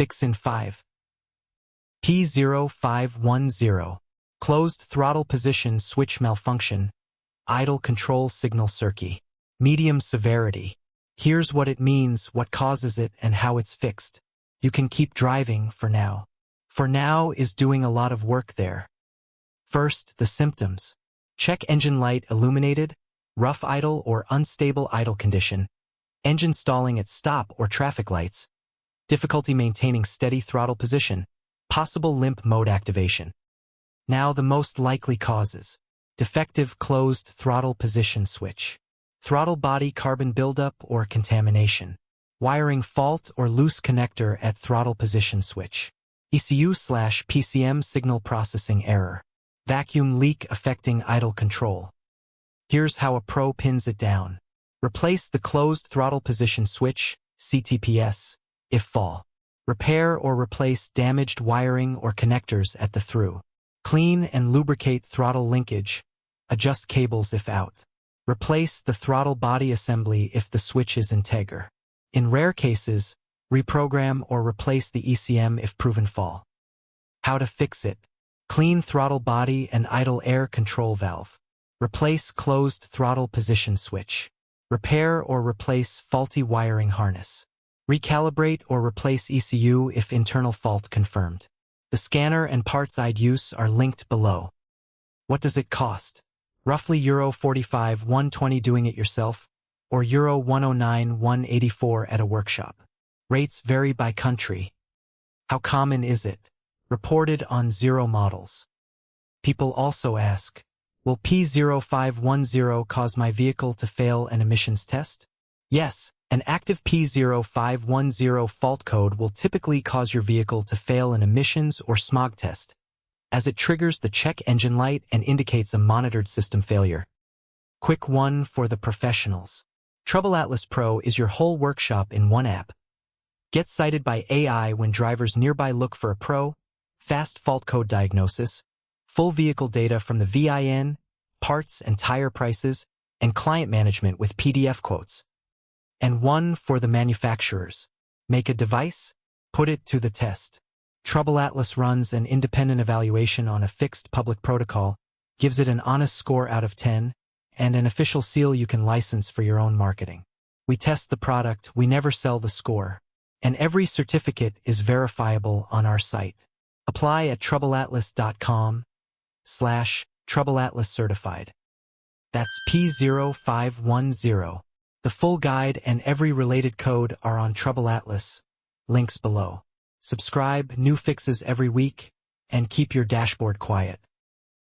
Fix in 5. P0510 Closed Throttle Position Switch Malfunction. Idle Control Signal Circuit. Medium severity. Here's what it means, what causes it, and how it's fixed. You can keep driving for now. For now is doing a lot of work there. First, the symptoms. Check engine light illuminated, rough idle or unstable idle condition, engine stalling at stop or traffic lights, difficulty maintaining steady throttle position, possible limp mode activation. Now the most likely causes. Defective closed throttle position switch. Throttle body carbon buildup or contamination. Wiring fault or loose connector at throttle position switch. ECU/PCM signal processing error. Vacuum leak affecting idle control. Here's how a pro pins it down. Replace the closed throttle position switch, CTPS, if fall. Repair or replace damaged wiring or connectors at the through. Clean and lubricate throttle linkage. Adjust cables if out. Replace the throttle body assembly if the switch is integer. In rare cases, reprogram or replace the ECM if proven fall. How to fix it. Clean throttle body and idle air control valve. Replace closed throttle position switch. Repair or replace faulty wiring harness. Recalibrate or replace ECU if internal fault confirmed. The scanner and parts I'd use are linked below. What does it cost? Roughly €45,120 doing it yourself, or €109,184 at a workshop. Rates vary by country. How common is it? Reported on 0 models. People also ask, will P0510 cause my vehicle to fail an emissions test? Yes, an active P0510 fault code will typically cause your vehicle to fail an emissions or smog test, as it triggers the check engine light and indicates a monitored system failure. Quick one for the professionals. TroubleAtlas Pro is your whole workshop in one app. Get cited by AI when drivers nearby look for a pro, fast fault code diagnosis, full vehicle data from the VIN, parts and tire prices, and client management with PDF quotes. And one for the manufacturers. Make a device, put it to the test. TroubleAtlas runs an independent evaluation on a fixed public protocol, gives it an honest score out of 10, and an official seal you can license for your own marketing. We test the product, we never sell the score, and every certificate is verifiable on our site. Apply at TroubleAtlas.com/TroubleAtlas certified. That's P0510. The full guide and every related code are on TroubleAtlas. Links below. Subscribe, new fixes every week, and keep your dashboard quiet.